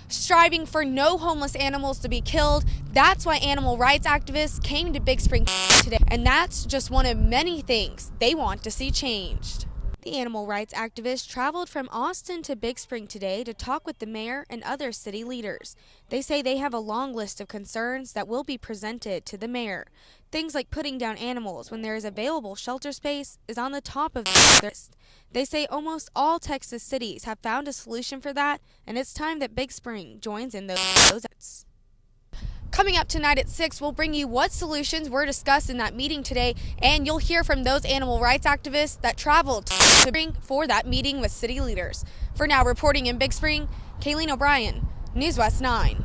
striving for no homeless animals to be killed. That's why animal rights activists came to Big Spring today, and that's just one of many things they want to see changed. The animal rights activists traveled from Austin to Big Spring today to talk with the mayor and other city leaders. They say they have a long list of concerns that will be presented to the mayor. Things like putting down animals when there is available shelter space is on the top of the list. They say almost all Texas cities have found a solution for that, and it's time that Big Spring joins in those efforts. Coming up tonight at 6, we'll bring you what solutions were discussed in that meeting today, and you'll hear from those animal rights activists that traveled to Spring for that meeting with city leaders. For now, reporting in Big Spring, Kayleen O'Brien, News West 9.